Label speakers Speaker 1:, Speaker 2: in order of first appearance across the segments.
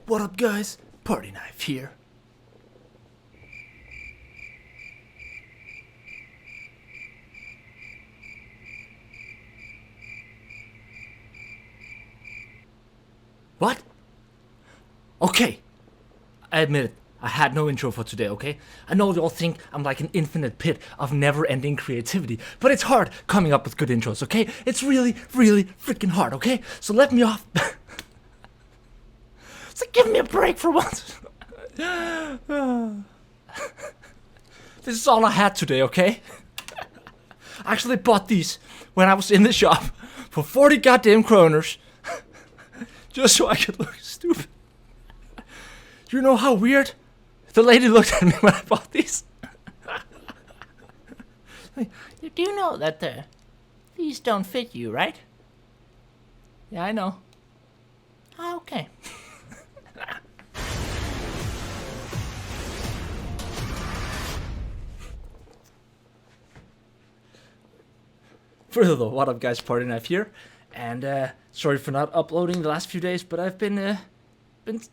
Speaker 1: What up, guys? ThePartyKnife here. What? Okay, I admit it. I had no intro for today, okay? I know you all think I'm like an infinite pit of never-ending creativity, but it's hard coming up with good intros, okay? It's really, really freaking hard, okay? So let me off. So give me a break for once. This is all I had today, okay? I actually bought these when I was in the shop for 40 goddamn kroners. Just so I could look stupid. You know how weird the lady looked at me when I bought these? You do know that these don't fit you, right? Yeah, I know. Okay. Further though, what up guys, ThePartyKnife here, and sorry for not uploading the last few days, but I've been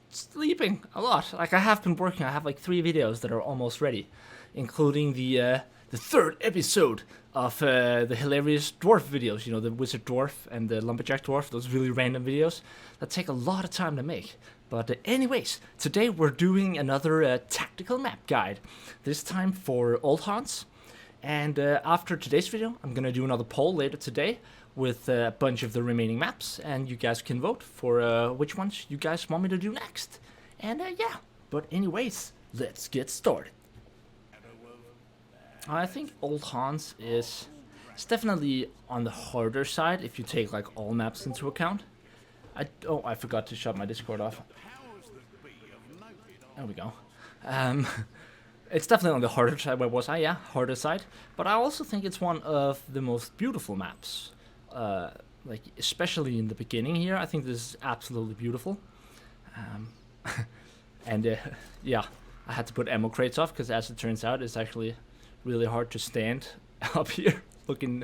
Speaker 1: sleeping a lot. Like I have been working. I have like 3 videos that are almost ready, including the 3rd episode of the hilarious dwarf videos. You know, the wizard dwarf and the lumberjack dwarf. Those really random videos that take a lot of time to make. But anyways, today we're doing another tactical map guide. This time for Old Haunts. And after today's video, I'm gonna do another poll later today with a bunch of the remaining maps, and you guys can vote for which ones you guys want me to do next. And yeah, but anyways, let's get started. I think Old Haunts is it's definitely on the harder side if you take like all maps into account. I forgot to shut my Discord off. There we go. It's definitely on the harder side. Where was I? Yeah, harder side. But I also think it's one of the most beautiful maps. Like especially in the beginning here, I think this is absolutely beautiful. And yeah, I had to put ammo crates off because, as it turns out, it's actually really hard to stand up here looking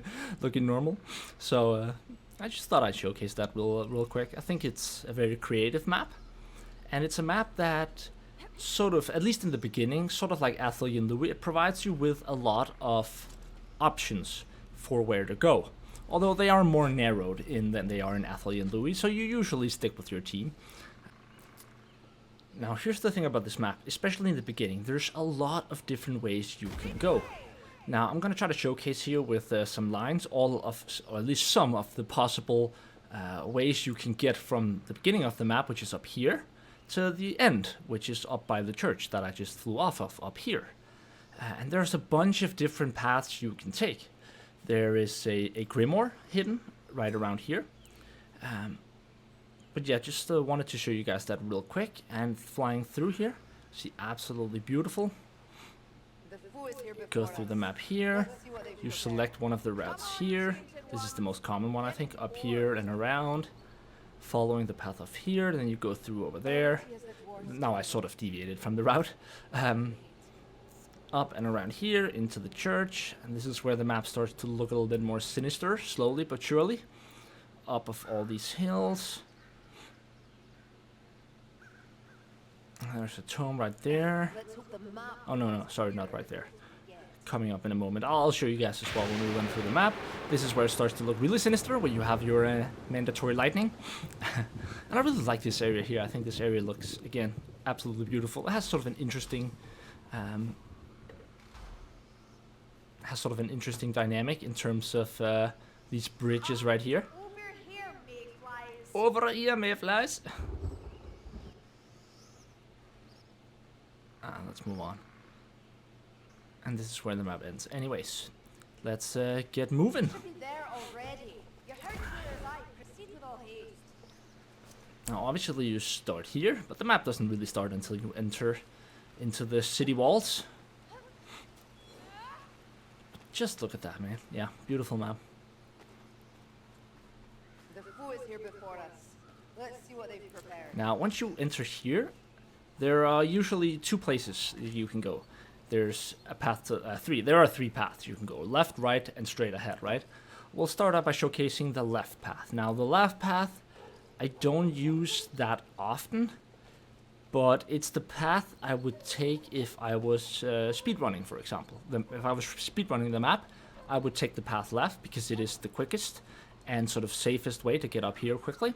Speaker 1: normal. So I just thought I'd showcase that real quick. I think it's a very creative map, and it's a map that sort of, at least in the beginning, sort of like Athley and Louis, it provides you with a lot of options for where to go. Although they are more narrowed in than they are in Athley and Louis, so you usually stick with your team. Now here's the thing about this map, especially in the beginning, there's a lot of different ways you can go. Now I'm gonna try to showcase here with some lines, all of, or at least some of the possible ways you can get from the beginning of the map, which is up here, to the end, which is up by the church that I just flew off of, up here. And there's a bunch of different paths you can take. There is a grimoire hidden right around here. But yeah, just wanted to show you guys that real quick. And flying through here, see, absolutely beautiful. Go through the map here. You select one of the routes here. This is the most common one, I think, up here and around. Following the path of here, and then you go through over there. Now I sort of deviated from the route. Up and around here into the church, and this is where the map starts to look a little bit more sinister, slowly but surely. Up of all these hills. There's a tomb right there. Oh no, sorry, not right there. Coming up in a moment. I'll show you guys as well when we run through the map. This is where it starts to look really sinister, where you have your mandatory lightning. And I really like this area here. I think this area looks, again, absolutely beautiful. It has sort of an interesting dynamic in terms of these bridges right here. Over here, mayflies. Let's move on. And this is where the map ends. Anyways, let's get moving. Now, obviously you start here, but the map doesn't really start until you enter into the city walls. Just look at that, man. Yeah, beautiful map. The foe is here before us. Let's see what they've prepared. Now, once you enter here, there are usually 2 places you can go. There's a path to 3. There are 3 paths you can go: left, right, and straight ahead. Right? We'll start out by showcasing the left path. Now, the left path I don't use that often, but it's the path I would take if I was speedrunning, for example. If I was speedrunning the map, I would take the path left because it is the quickest and sort of safest way to get up here quickly.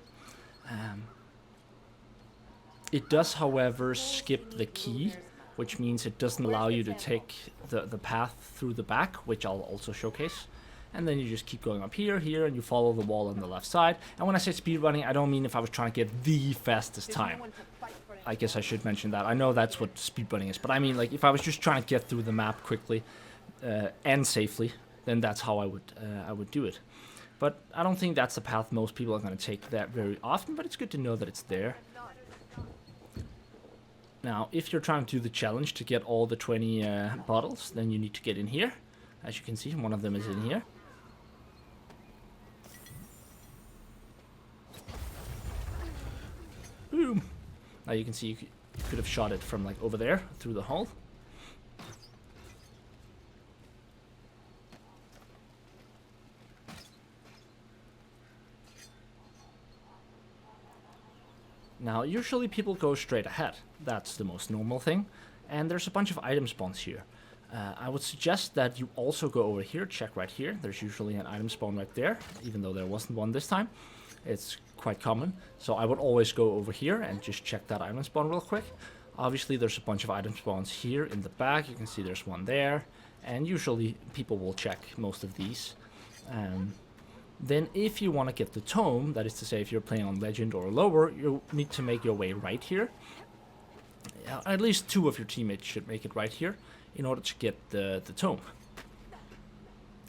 Speaker 1: It does, however, skip the key, which means it doesn't allow you to take the path through the back, which I'll also showcase. And then you just keep going up here, and you follow the wall on the left side. And when I say speedrunning, I don't mean if I was trying to get the fastest time. I guess I should mention that. I know that's what speedrunning is, but I mean, like, if I was just trying to get through the map quickly and safely, then that's how I would do it. But I don't think that's the path most people are going to take that very often, but it's good to know that it's there. Now, if you're trying to do the challenge to get all the 20 bottles, then you need to get in here. As you can see, one of them is in here. Boom! Now you can see you could have shot it from like over there through the hole. Now, usually people go straight ahead. That's the most normal thing. And there's a bunch of item spawns here. I would suggest that you also go over here, check right here. There's usually an item spawn right there, even though there wasn't one this time. It's quite common. So I would always go over here and just check that item spawn real quick. Obviously, there's a bunch of item spawns here in the back. You can see there's one there. And usually people will check most of these. Then if you want to get the tome, that is to say if you're playing on legend or lower, you need to make your way right here. At least 2 of your teammates should make it right here in order to get the tome.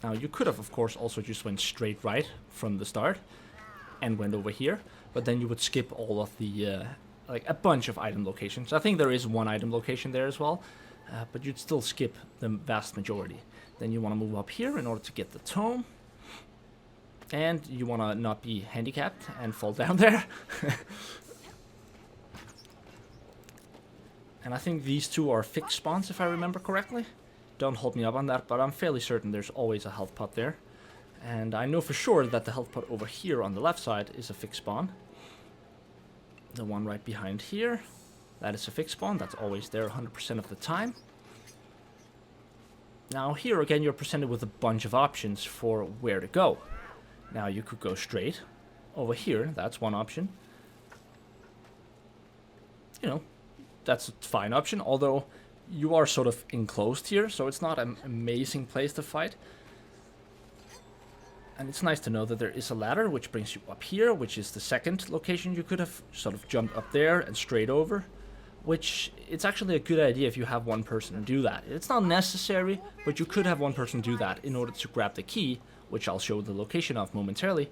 Speaker 1: Now you could have, of course, also just went straight right from the start and went over here, but then you would skip all of the, like a bunch of item locations. I think there is one item location there as well, but you'd still skip the vast majority. Then you want to move up here in order to get the tome. And you want to not be handicapped and fall down there. And I think these 2 are fixed spawns, if I remember correctly. Don't hold me up on that, but I'm fairly certain there's always a health pot there. And I know for sure that the health pot over here on the left side is a fixed spawn. The one right behind here, that is a fixed spawn. That's always there 100% of the time. Now here again, you're presented with a bunch of options for where to go. Now you could go straight over here. That's one option. You know, that's a fine option, although you are sort of enclosed here, so it's not an amazing place to fight. And it's nice to know that there is a ladder which brings you up here, which is the second location. You could have sort of jumped up there and straight over, which it's actually a good idea if you have one person do that. It's not necessary, but you could have one person do that in order to grab the key, which I'll show the location of momentarily.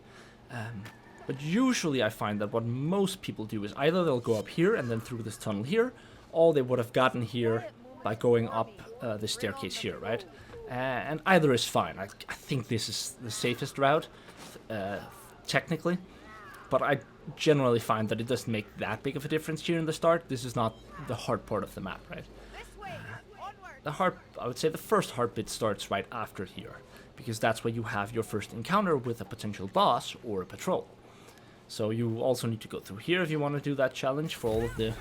Speaker 1: But usually I find that what most people do is either they'll go up here and then through this tunnel here, or they would have gotten here by going up the staircase here, right? And either is fine. I think this is the safest route, technically, but I generally find that it doesn't make that big of a difference here in the start. This is not the hard part of the map, right? I would say the first hard bit starts right after here, because that's where you have your first encounter with a potential boss or a patrol. So you also need to go through here if you want to do that challenge for all of the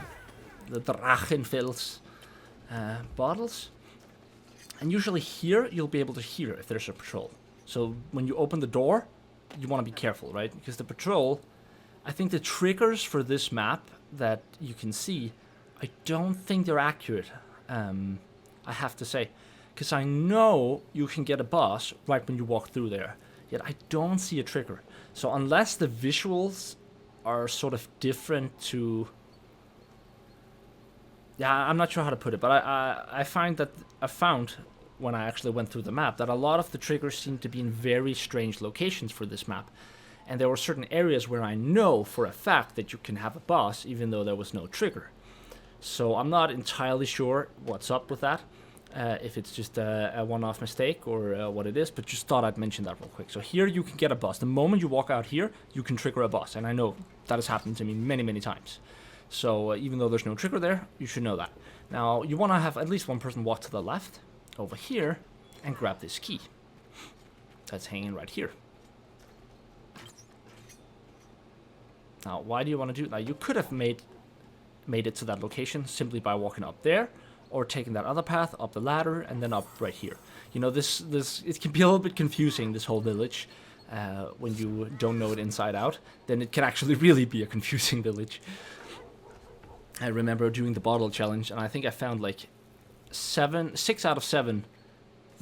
Speaker 1: drachenfels bottles. And usually here you'll be able to hear if there's a patrol. So when you open the door, you want to be careful, right? Because the patrol, I think the triggers for this map that you can see, I don't think they're accurate, I have to say. Because I know you can get a boss right when you walk through there, yet I don't see a trigger. So unless the visuals are sort of different to... Yeah, I'm not sure how to put it, but I found when I actually went through the map that a lot of the triggers seem to be in very strange locations for this map. And there were certain areas where I know for a fact that you can have a boss even though there was no trigger. So I'm not entirely sure what's up with that. If it's just a one-off mistake or what it is, but just thought I'd mention that real quick. So here you can get a boss. The moment you walk out here, you can trigger a boss. And I know that has happened to me many, many times. So even though there's no trigger there, you should know that. Now, you want to have at least one person walk to the left, over here, and grab this key. That's hanging right here. Now, why do you want to do that? You could have made made it to that location simply by walking up there, or taking that other path up the ladder and then up right here. You know, this it can be a little bit confusing, this whole village, when you don't know it inside out. Then it can actually really be a confusing village. I remember doing the bottle challenge, and I think I found like 6 out of 7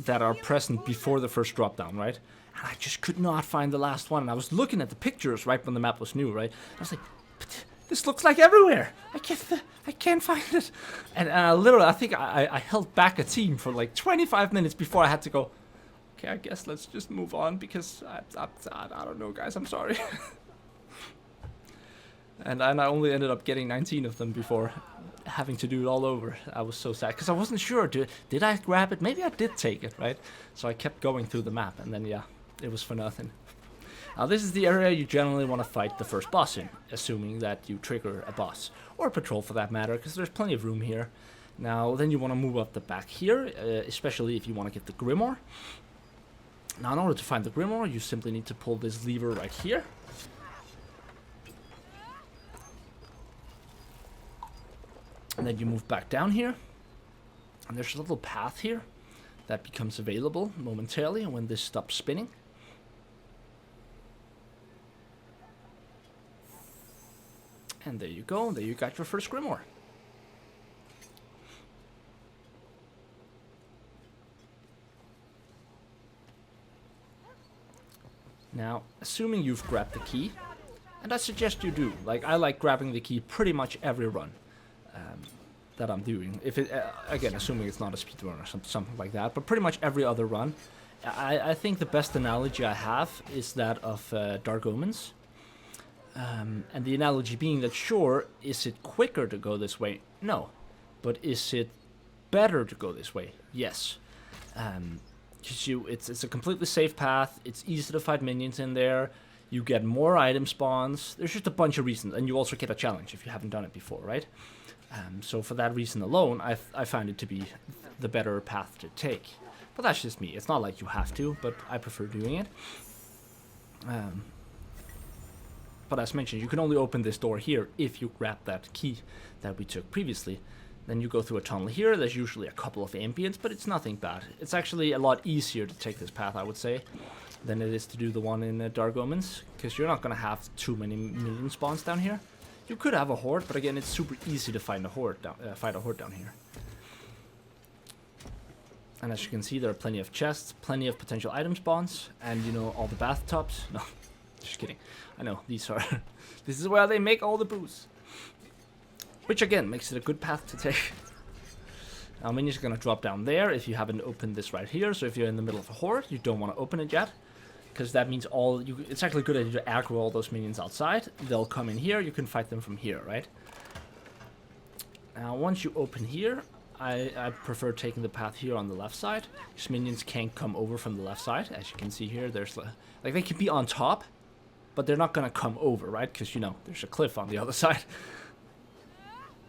Speaker 1: that are present before the first drop down, right? And I just could not find the last one. And I was looking at the pictures right when the map was new, right? I was like, but this looks like everywhere. I can't find it. And literally, I think I held back a team for like 25 minutes before I had to go, okay, I guess let's just move on, because I don't know, guys, I'm sorry. And I only ended up getting 19 of them before having to do it all over. I was so sad, because I wasn't sure, did I grab it? Maybe I did take it, right? So I kept going through the map, and then, yeah, it was for nothing. Now, this is the area you generally want to fight the first boss in, assuming that you trigger a boss, or a patrol for that matter, because there's plenty of room here. Now, then you want to move up the back here, especially if you want to get the grimoire. Now, in order to find the grimoire, you simply need to pull this lever right here. And then you move back down here, and there's a little path here that becomes available momentarily when this stops spinning. And there you go, there you got your first grimoire. Now, assuming you've grabbed the key, and I suggest you do, like I like grabbing the key pretty much every run that I'm doing. If it, again, assuming it's not a speedrun or something like that, but pretty much every other run. I think the best analogy I have is that of Dark Omens. And the analogy being that, sure, is it quicker to go this way? No. But is it better to go this way? Yes. It's a completely safe path. It's easy to fight minions in there. You get more item spawns. There's just a bunch of reasons. And you also get a challenge if you haven't done it before, right? So for that reason alone, I find it to be the better path to take. But that's just me. It's not like you have to, but I prefer doing it. But as mentioned, you can only open this door here if you grab that key that we took previously. Then you go through a tunnel here. There's usually a couple of ambients, but it's nothing bad. It's actually a lot easier to take this path, I would say, than it is to do the one in Dark Omens, because you're not going to have too many minion spawns down here. You could have a horde, but again, it's super easy to find a horde fight a horde down here. And as you can see, there are plenty of chests, plenty of potential item spawns, and you know, all the bathtubs. No, just kidding. I know, these are... this is where they make all the booze. Which again, makes it a good path to take. Now, minions are going to drop down there if you haven't opened this right here. So if you're in the middle of a horde, you don't want to open it yet, because that means it's actually good idea to aggro all those minions outside. They'll come in here, you can fight them from here, right? Now, once you open here, I prefer taking the path here on the left side, because minions can't come over from the left side. As you can see here, there's like they can be on top, but they're not going to come over, right? Because, you know, there's a cliff on the other side.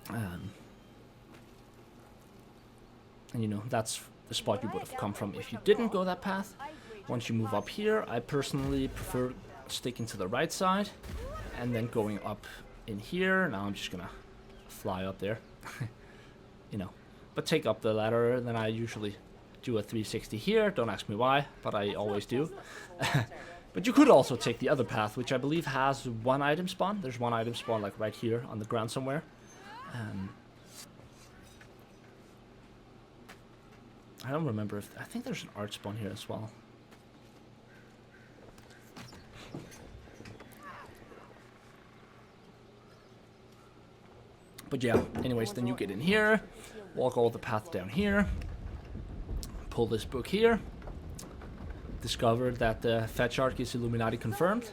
Speaker 1: And you know, that's the spot you would have come from if you didn't go that path. Once you move up here, I personally prefer sticking to the right side and then going up in here. Now I'm just gonna fly up there. You know, but take up the ladder. Then I usually do a 360 here. Don't ask me why, but I always do. But you could also take the other path, which I believe has one item spawn. There's one item spawn like right here on the ground somewhere. I don't remember if... I think there's an art spawn here as well. But yeah, anyways, then you get in here, walk all the path down here, pull this book here, discover that the Fetch Arc is Illuminati confirmed.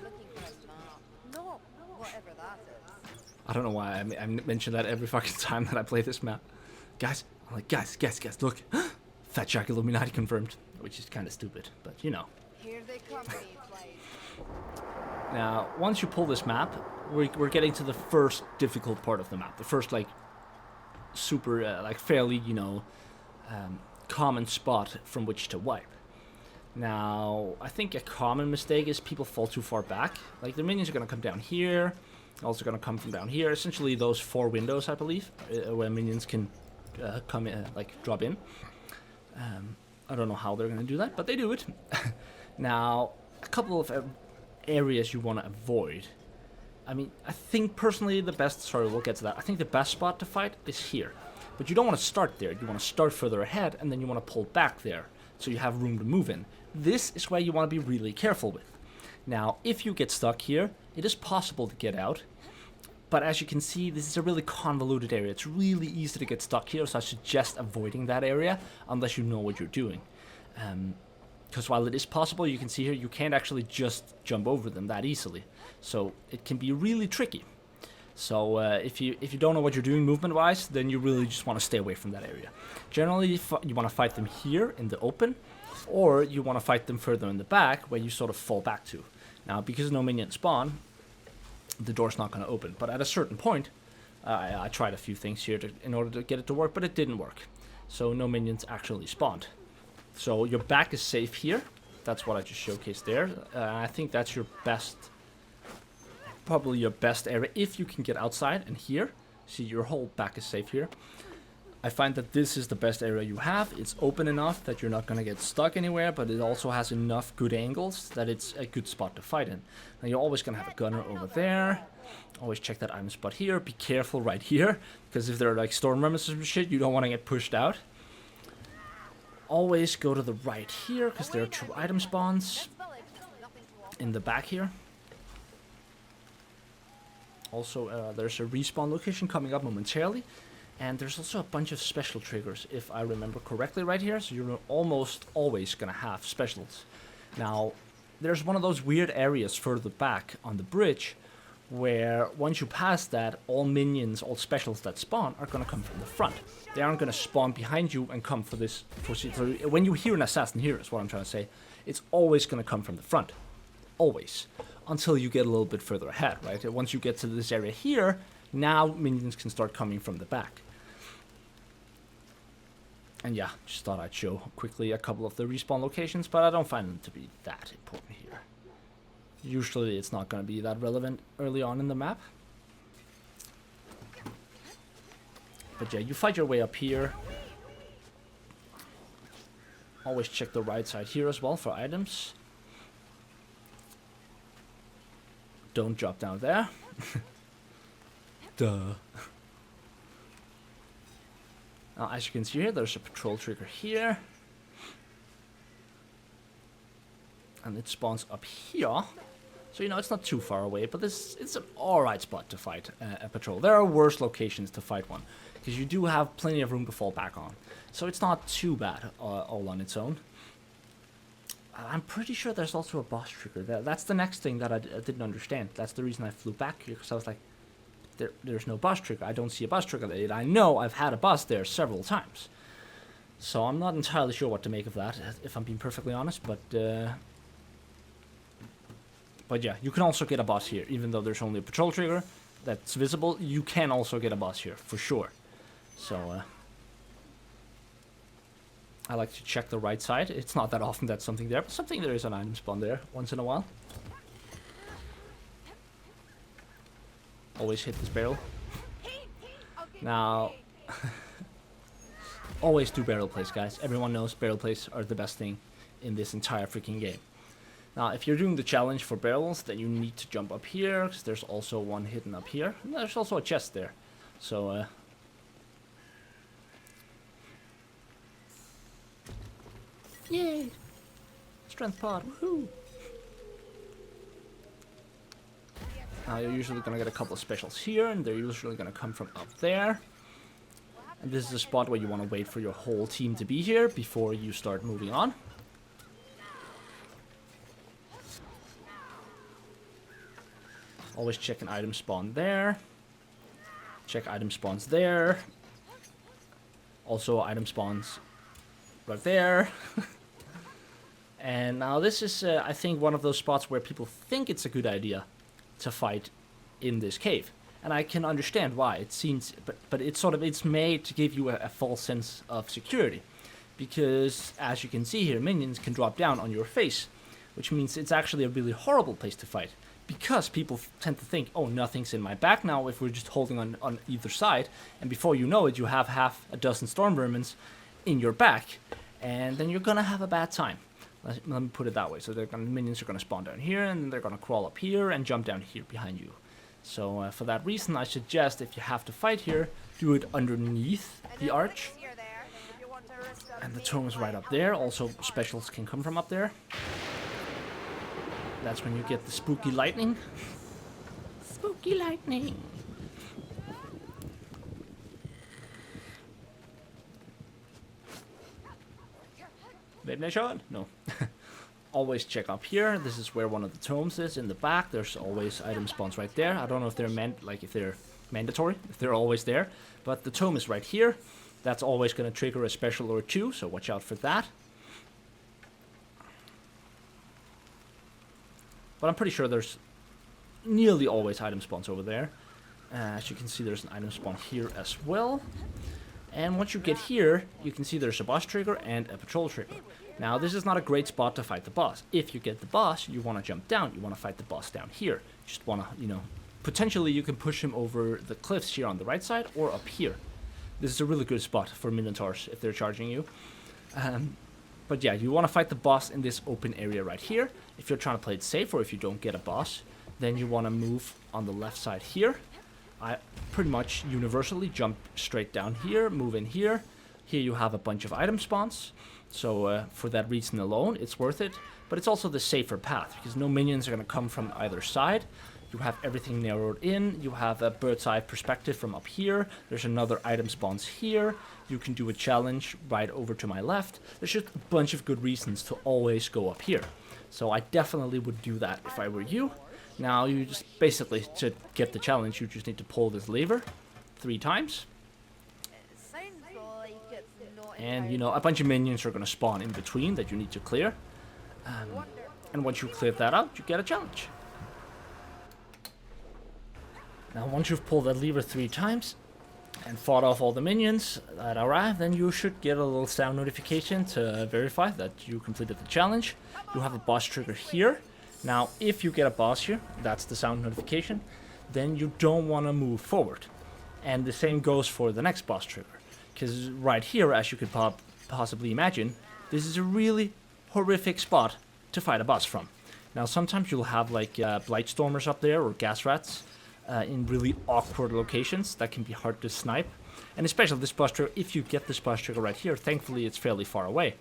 Speaker 1: I don't know why I mention that every fucking time that I play this map. Guys, I'm like, guys, look. Fat Shark Illuminati confirmed, which is kind of stupid, but you know. Here they come. Now, once you pull this map, we're getting to the first difficult part of the map. The first, like, super, like, fairly, you know, common spot from which to wipe. Now, I think a common mistake is people fall too far back. Like, the minions are going to come down here, Also going to come from down here. Essentially those 4 windows, I believe, where minions can come in, like drop in. I don't know how they're going to do that, but they do it. Now, a couple of areas you want to avoid. I mean, I think personally the best, sorry, we'll get to that. I think the best spot to fight is here. But you don't want to start there. You want to start further ahead, and then you want to pull back there, so you have room to move in. This is where you want to be really careful with. Now, if you get stuck here, it is possible to get out. But as you can see, this is a really convoluted area. It's really easy to get stuck here, so I suggest avoiding that area unless you know what you're doing. Because while it is possible, you can see here, you can't actually just jump over them that easily. So it can be really tricky. So if you don't know what you're doing movement-wise, then you really just want to stay away from that area. Generally, you want to fight them here in the open, or you want to fight them further in the back, where you sort of fall back to. Now, because no minions spawn, the door's not going to open. But at a certain point, I tried a few things here in order to get it to work, but it didn't work. So no minions actually spawned. So your back is safe here. That's what I just showcased there. I think that's your best, probably your best area if you can get outside and here. See, your whole back is safe here. I find that this is the best area you have. It's open enough that you're not going to get stuck anywhere, but it also has enough good angles that it's a good spot to fight in. Now you're always going to have a gunner over there. Always check that item spot here. Be careful right here, because if there are like storm remnants and shit, you don't want to get pushed out. Always go to the right here, because there are 2 item spawns in the back here. Also, there's a respawn location coming up momentarily. And there's also a bunch of special triggers, if I remember correctly right here. So you're almost always going to have specials. Now, there's one of those weird areas further back on the bridge, where once you pass that, all minions, all specials that spawn are going to come from the front. They aren't going to spawn behind you and come for this. So when you hear an assassin here, is what I'm trying to say, it's always going to come from the front. Always. Until you get a little bit further ahead, right? Once you get to this area here, now minions can start coming from the back. And yeah, just thought I'd show quickly a couple of the respawn locations, but I don't find them to be that important here. Usually it's not going to be that relevant early on in the map. But yeah, you fight your way up here. Always check the right side here as well for items. Don't drop down there. Duh. Now, as you can see here, there's a patrol trigger here. And it spawns up here. So, you know, it's not too far away, but it's an alright spot to fight a patrol. There are worse locations to fight one, because you do have plenty of room to fall back on. So it's not too bad all on its own. I'm pretty sure there's also a boss trigger. That's the next thing that I didn't understand. That's the reason I flew back here, because I was like, there's no boss trigger. I don't see a boss trigger there. I know I've had a boss there several times. So I'm not entirely sure what to make of that, if I'm being perfectly honest. But yeah, you can also get a boss here. Even though there's only a patrol trigger that's visible, you can also get a boss here, for sure. So I like to check the right side. It's not that often that something there, but something there is an item spawn there once in a while. Always hit this barrel. Now, always do barrel plays, guys. Everyone knows barrel plays are the best thing in this entire freaking game. Now, if you're doing the challenge for barrels, then you need to jump up here, because there's also one hidden up here. And there's also a chest there. So, yay! Strength pod, woohoo! Now you're usually going to get a couple of specials here, and they're usually going to come from up there. And this is a spot where you want to wait for your whole team to be here before you start moving on. Always check an item spawn there. Check item spawns there. Also item spawns right there. And now this is, I think, one of those spots where people think it's a good idea to fight in this cave, and I can understand why. It seems, but it's sort of, it's made to give you a false sense of security, because as you can see here, minions can drop down on your face, which means it's actually a really horrible place to fight, because people tend to think, oh, nothing's in my back now if we're just holding on either side, and before you know it, you have half a dozen storm vermins in your back, and then you're gonna have a bad time. Let me put it that way. So minions are gonna spawn down here, and they're gonna crawl up here and jump down here behind you. So for that reason, I suggest if you have to fight here, do it underneath the arch. And the tome is right up there. Also, specials can come from up there. That's when you get the spooky lightning. Spooky lightning. No. Always check up here. This is where one of the tomes is in the back. There's always item spawns right there. I don't know if they're if they're mandatory, if they're always there, but the tome is right here. That's always going to trigger a special or two, so watch out for that. But I'm pretty sure there's nearly always item spawns over there. As you can see, there's an item spawn here as well. And once you get here, you can see there's a boss trigger and a patrol trigger. Now, this is not a great spot to fight the boss. If you get the boss, you want to jump down. You want to fight the boss down here. You just want to, potentially you can push him over the cliffs here on the right side or up here. This is a really good spot for Minotaurs if they're charging you. But yeah, you want to fight the boss in this open area right here. If you're trying to play it safe or if you don't get a boss, then you want to move on the left side here. I pretty much universally jump straight down here, move in here. Here you have a bunch of item spawns. So for that reason alone, it's worth it. But it's also the safer path because no minions are going to come from either side. You have everything narrowed in. You have a bird's eye perspective from up here. There's another item spawns here. You can do a challenge right over to my left. There's just a bunch of good reasons to always go up here. So I definitely would do that if I were you. Now you just basically, to get the challenge, you just need to pull this lever 3 times. And a bunch of minions are going to spawn in between that you need to clear. And once you clear that out, you get a challenge. Now once you've pulled that lever 3 times and fought off all the minions that arrive, then you should get a little sound notification to verify that you completed the challenge. You have a boss trigger here. Now if you get a boss here, that's the sound notification, then you don't want to move forward. And the same goes for the next boss trigger. Because right here, as you could possibly imagine, this is a really horrific spot to fight a boss from. Now sometimes you'll have like Blightstormers up there or gas rats in really awkward locations that can be hard to snipe. And especially this boss trigger, if you get this boss trigger right here, thankfully it's fairly far away.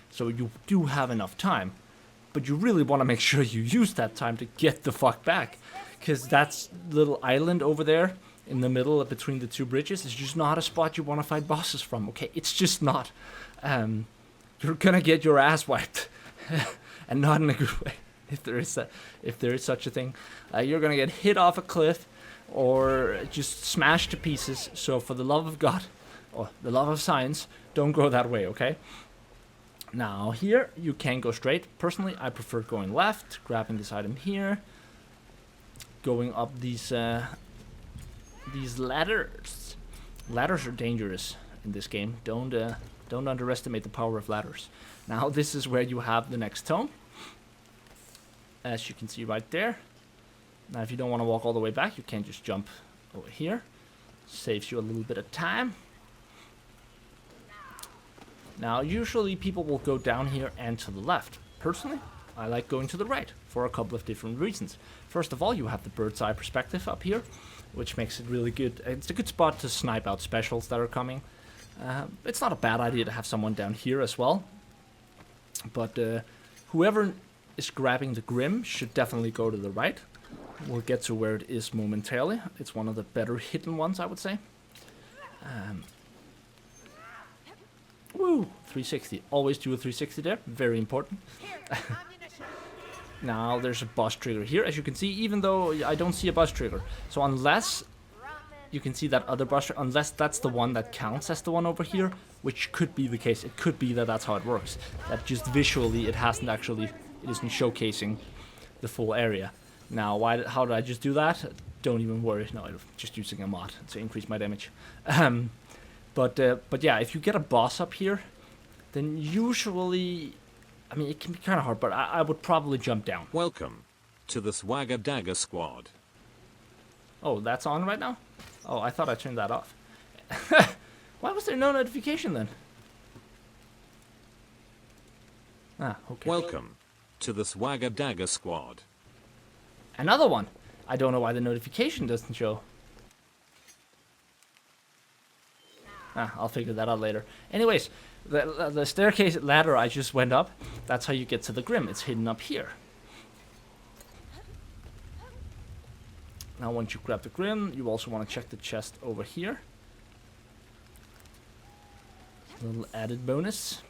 Speaker 1: So you do have enough time. But you really want to make sure you use that time to get the fuck back. Because that little island over there in the middle between the 2 bridges is just not a spot you want to fight bosses from, okay? It's just not. You're gonna get your ass wiped. And not in a good way, if there is such a thing. You're gonna get hit off a cliff or just smashed to pieces. So for the love of God, or the love of science, don't go that way, okay? Now here, you can go straight. Personally, I prefer going left, grabbing this item here, going up these ladders. Ladders are dangerous in this game. Don't underestimate the power of ladders. Now this is where you have the next tome, as you can see right there. Now if you don't want to walk all the way back, you can just jump over here. Saves you a little bit of time. Now usually people will go down here and to the left. Personally, I like going to the right for a couple of different reasons. First of all, you have the bird's eye perspective up here, which makes it really good. It's a good spot to snipe out specials that are coming. It's not a bad idea to have someone down here as well. But whoever is grabbing the Grim should definitely go to the right. We'll get to where it is momentarily. It's one of the better hidden ones, I would say. Woo! 360. Always do a 360 there. Very important. Now there's a boss trigger here, as you can see, even though I don't see a boss trigger. So unless you can see that other boss trigger, unless that's the one that counts as the one over here, which could be the case. It could be that that's how it works. That just visually it isn't showcasing the full area. Now, how did I just do that? Don't even worry. No, I'm just using a mod to increase my damage. But yeah, if you get a boss up here, then usually, I mean, it can be kind of hard, but I would probably jump down.
Speaker 2: Welcome. to the Swagger Dagger Squad.
Speaker 1: Oh, that's on right now? Oh, I thought I turned that off. Why was there no notification then? Ah, okay.
Speaker 2: Welcome to the Swagger Dagger Squad.
Speaker 1: Another one! I don't know why the notification doesn't show. Ah, I'll figure that out later. Anyways, the staircase ladder I just went up, that's how you get to the Grim. It's hidden up here. Now once you grab the Grim, you also want to check the chest over here. A little added bonus.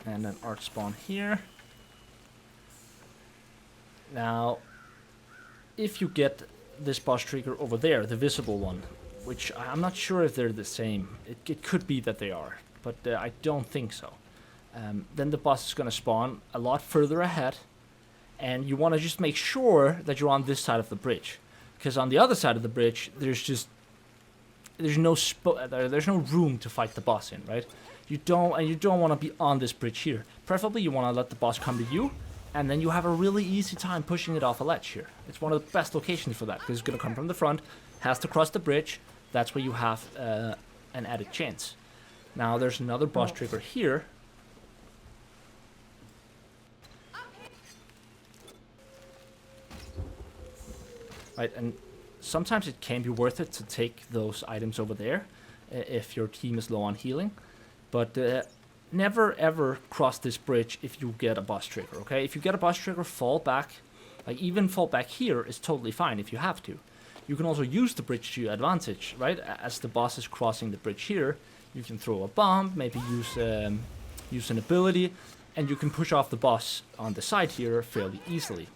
Speaker 1: And an art spawn here. Now, if you get this boss trigger over there, the visible one, which I'm not sure if they're the same. It could be that they are, but I don't think so. Then the boss is going to spawn a lot further ahead, and you want to just make sure that you're on this side of the bridge, because on the other side of the bridge, there's no room to fight the boss in, right? You don't want to be on this bridge here. Preferably, you want to let the boss come to you, and then you have a really easy time pushing it off a ledge here. It's one of the best locations for that, because it's going to come from the front, has to cross the bridge. That's where you have an added chance. Now, there's another boss trigger here. Right, and sometimes it can be worth it to take those items over there if your team is low on healing. But never ever cross this bridge if you get a boss trigger, okay? If you get a boss trigger, fall back. Like, even fall back here is totally fine if you have to. You can also use the bridge to your advantage, right? As the boss is crossing the bridge here, you can throw a bomb, maybe use an ability, and you can push off the boss on the side here fairly easily.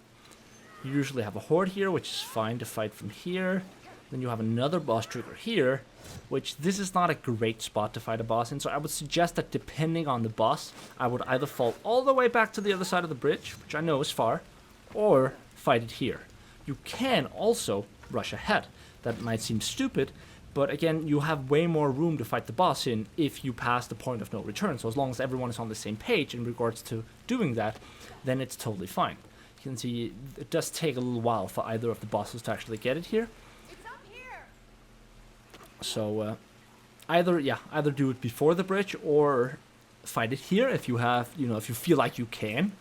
Speaker 1: You usually have a horde here, which is fine to fight from here. Then you have another boss trigger here, which this is not a great spot to fight a boss in. So I would suggest that depending on the boss, I would either fall all the way back to the other side of the bridge, which I know is far, or fight it here. You can also rush ahead. That might seem stupid, but again, you have way more room to fight the boss in if you pass the point of no return. So as long as everyone is on the same page in regards to doing that, then it's totally fine. You can see it does take a little while for either of the bosses to actually get it here.
Speaker 3: It's up here.
Speaker 1: So either do it before the bridge or fight it here if you have, if you feel like you can.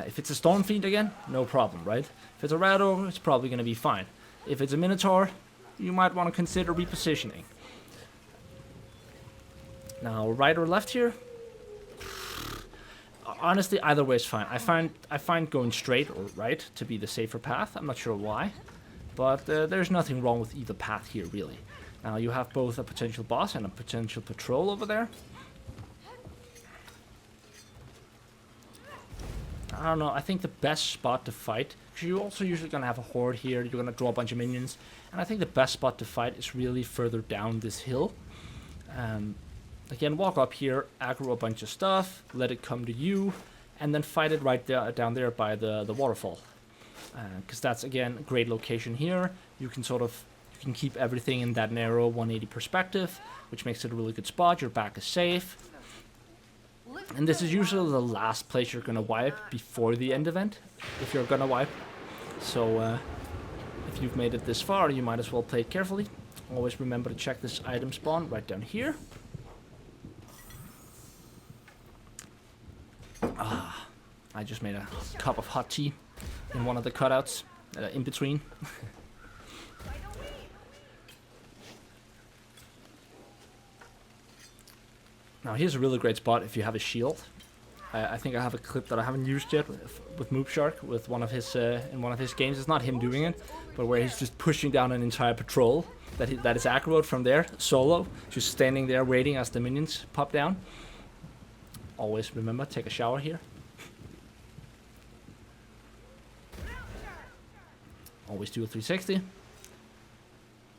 Speaker 1: If it's a Storm Fiend again, no problem, right? If it's a Rado, it's probably going to be fine. If it's a Minotaur, you might want to consider repositioning. Now, right or left here? Honestly, either way is fine. I find going straight or right to be the safer path. I'm not sure why, but there's nothing wrong with either path here, really. Now, you have both a potential boss and a potential patrol over there. I don't know, I think the best spot to fight, because you're also usually going to have a horde here, you're going to draw a bunch of minions, and I think the best spot to fight is really further down this hill. Again, walk up here, aggro a bunch of stuff, let it come to you, and then fight it right down there by the waterfall. Because that's, again, a great location here. You can keep everything in that narrow 180 perspective, which makes it a really good spot. Your back is safe. And this is usually the last place you're going to wipe before the end event, if you're going to wipe. So, if you've made it this far, you might as well play it carefully. Always remember to check this item spawn right down here. I just made a cup of hot tea in one of the cutouts, in between. Now here's a really great spot if you have a shield. I think I have a clip that I haven't used yet with Moob Shark with one of his in one of his games. It's not him doing it, but where he's just pushing down an entire patrol that is aggroed from there solo, just standing there waiting as the minions pop down. Always remember, take a shower here. Always do a 360.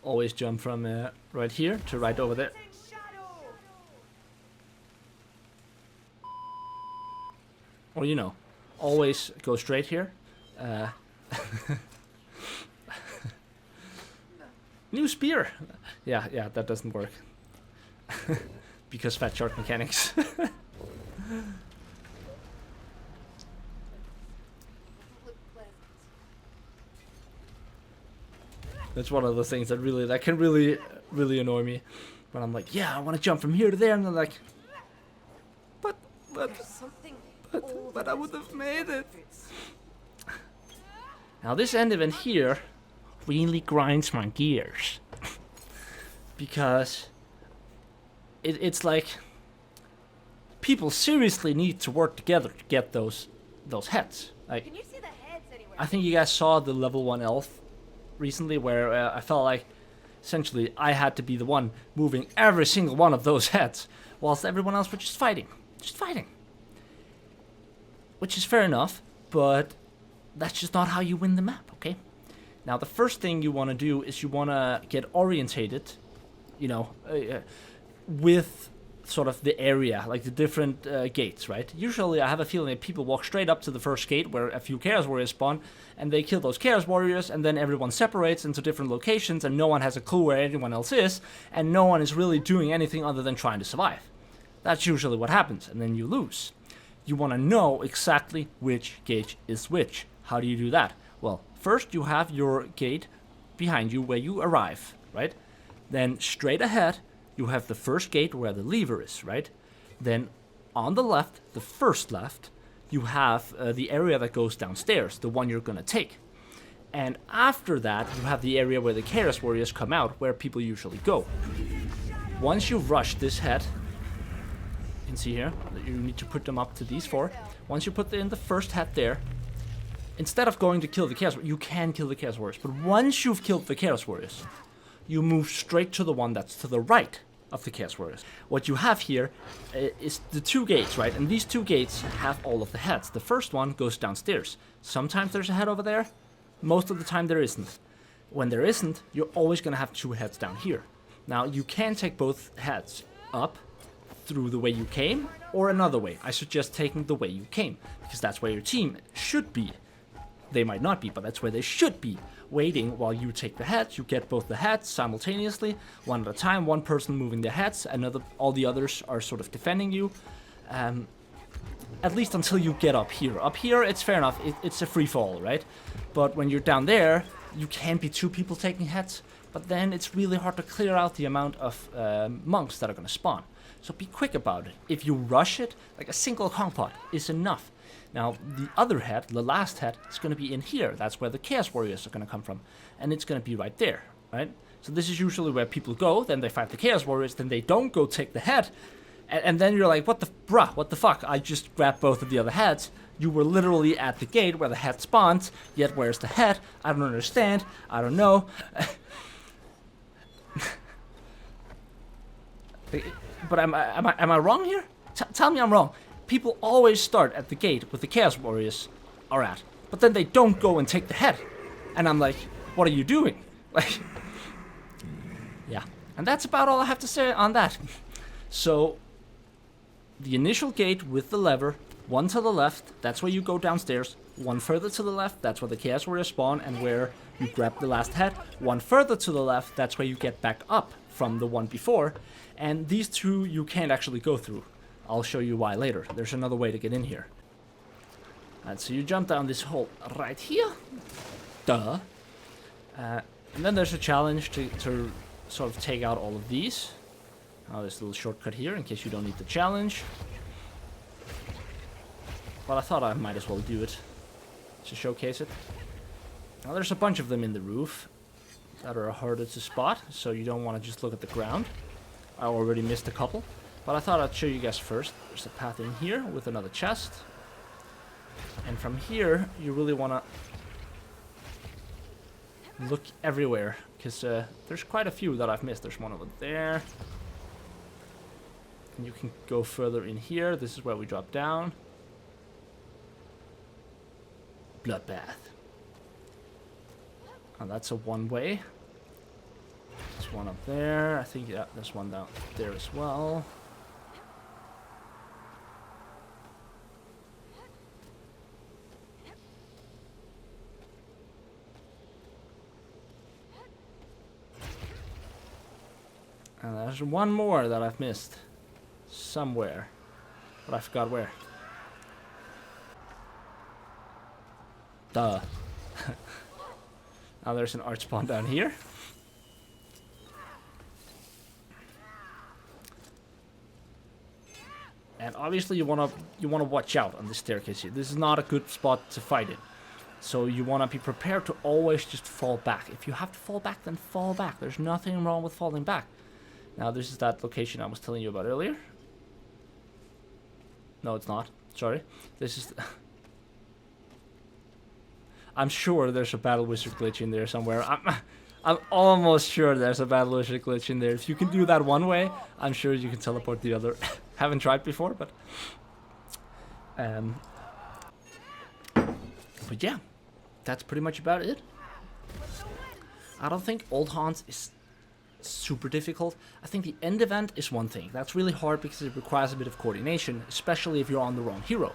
Speaker 1: Always jump from right here to right over there. Or, always go straight here. New spear! Yeah, that doesn't work. Because fat shark mechanics. That's one of the things that can really annoy me. But I'm like, yeah, I want to jump from here to there, and they're like, but I would have made it. Now this end event here really grinds my gears. Because it's like people seriously need to work together to get those heads. Like,
Speaker 3: Can you see the heads anywhere?
Speaker 1: I think you guys saw the level 1 elf recently where I felt like essentially I had to be the one moving every single one of those heads whilst everyone else were just fighting. Which is fair enough, but that's just not how you win the map, okay? Now the first thing you want to do is you want to get orientated, you know, with sort of the area, like the different gates, right? Usually I have a feeling that people walk straight up to the first gate where a few Chaos Warriors spawn, and they kill those Chaos Warriors, and then everyone separates into different locations, and no one has a clue where anyone else is, and no one is really doing anything other than trying to survive. That's usually what happens, and then you lose. You want to know exactly which gate is which. How do you do that? Well, first you have your gate behind you where you arrive, right? Then straight ahead, you have the first gate where the lever is, right? Then on the left, the first left, you have the area that goes downstairs, the one you're gonna take. And after that, you have the area where the Chaos Warriors come out, where people usually go. Once you rush this head, you can see here that you need to put them up to these 4. Once you put in the first head there, instead of going to kill the Chaos Warriors, you can kill the Chaos Warriors, but once you've killed the Chaos Warriors, you move straight to the one that's to the right of the Chaos Warriors. What you have here is the 2 gates, right? And these 2 gates have all of the heads. The first one goes downstairs. Sometimes there's a head over there. Most of the time there isn't. When there isn't, you're always going to have 2 heads down here. Now, you can take both heads up through the way you came, or another way. I suggest taking the way you came, because that's where your team should be. They might not be, but that's where they should be. Waiting while you take the heads, you get both the heads simultaneously, one at a time, one person moving the heads, all the others are sort of defending you. At least until you get up here. Up here, it's fair enough, it's a free fall, right? But when you're down there, you can't be 2 people taking heads, but then it's really hard to clear out the amount of monks that are going to spawn. So be quick about it. If you rush it, like a single Kongpot is enough. Now, the other head, the last head, is going to be in here. That's where the Chaos Warriors are going to come from. And it's going to be right there, right? So this is usually where people go, then they fight the Chaos Warriors, then they don't go take the head. And then you're like, what the fuck? I just grabbed both of the other heads. You were literally at the gate where the head spawns, yet where's the head? I don't understand. I don't know. But am I wrong here? Tell me I'm wrong. People always start at the gate where the Chaos Warriors are at, but then they don't go and take the head. And I'm like, what are you doing? Like, yeah. And that's about all I have to say on that. So, the initial gate with the lever, one to the left, that's where you go downstairs. One further to the left, that's where the Chaos Warriors spawn and where you grab the last head. One further to the left, that's where you get back up from the one before. And these 2 you can't actually go through. I'll show you why later. There's another way to get in here. Alright, so you jump down this hole right here. Duh. And then there's a challenge to sort of take out all of these. There's a little shortcut here in case you don't need the challenge. But I thought I might as well do it to showcase it. Now there's a bunch of them in the roof that are harder to spot, so you don't want to just look at the ground. I already missed a couple. But I thought I'd show you guys first. There's a path in here with another chest. And from here, you really want to look everywhere. Because there's quite a few that I've missed. There's one over there. And you can go further in here. This is where we drop down. Bloodbath. And that's a one-way. There's one up there. I think, yeah, there's one down there as well. And there's one more that I've missed. Somewhere. But I forgot where. Duh. Now there's an arch spawn down here. And obviously you wanna watch out on the staircase here. This is not a good spot to fight in. So you wanna be prepared to always just fall back. If you have to fall back, then fall back. There's nothing wrong with falling back. Now this is that location I was telling you about earlier. No, it's not. Sorry. This is... I'm sure there's a battle wizard glitch in there somewhere. I'm almost sure there's a battle wizard glitch in there. If you can do that one way, I'm sure you can teleport the other. Haven't tried before, but yeah, that's pretty much about it. I don't think Old Haunts is super difficult. I think the end event is one thing. That's really hard because it requires a bit of coordination, especially if you're on the wrong hero.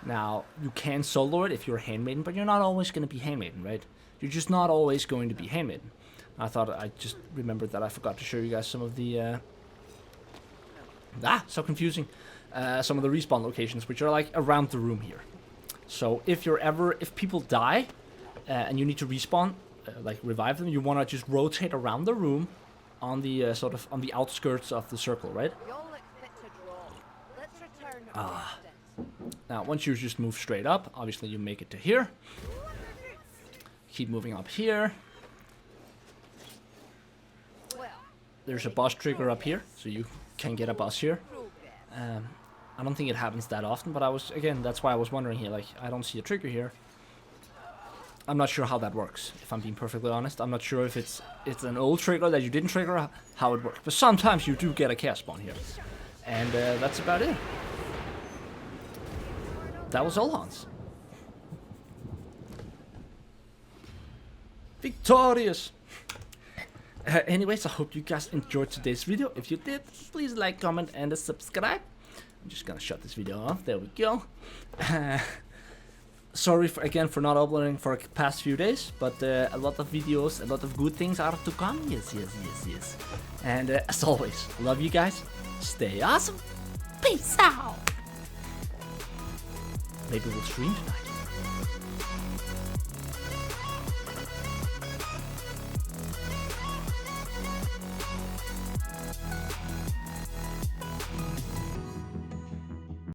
Speaker 1: Now, you can solo it if you're a handmaiden, but you're not always going to be handmaiden, right? You're just not always going to be handmaiden. I thought I just remembered that I forgot to show you guys some of the... so confusing. Some of the respawn locations, which are like around the room here. So if people die and you need to respawn, like revive them, you want to just rotate around the room on the sort of on the outskirts of the circle, right? Now, once you just move straight up, obviously you make it to here. Keep moving up here. There's a boss trigger up here, so you can get a boss here. I don't think it happens that often, but that's why I was wondering here, like, I don't see a trigger here. I'm not sure how that works, if I'm being perfectly honest. I'm not sure if it's an old trigger that you didn't trigger, how it works. But sometimes you do get a chaos spawn here. And that's about it. That was all Hans. Victorious! Anyways, I hope you guys enjoyed today's video. If you did, please like, comment, and subscribe. I'm just gonna shut this video off. There we go. Sorry again for not uploading for the past few days, but a lot of videos, a lot of good things are to come. Yes. And as always, love you guys. Stay awesome. Peace out. Maybe we'll stream tonight.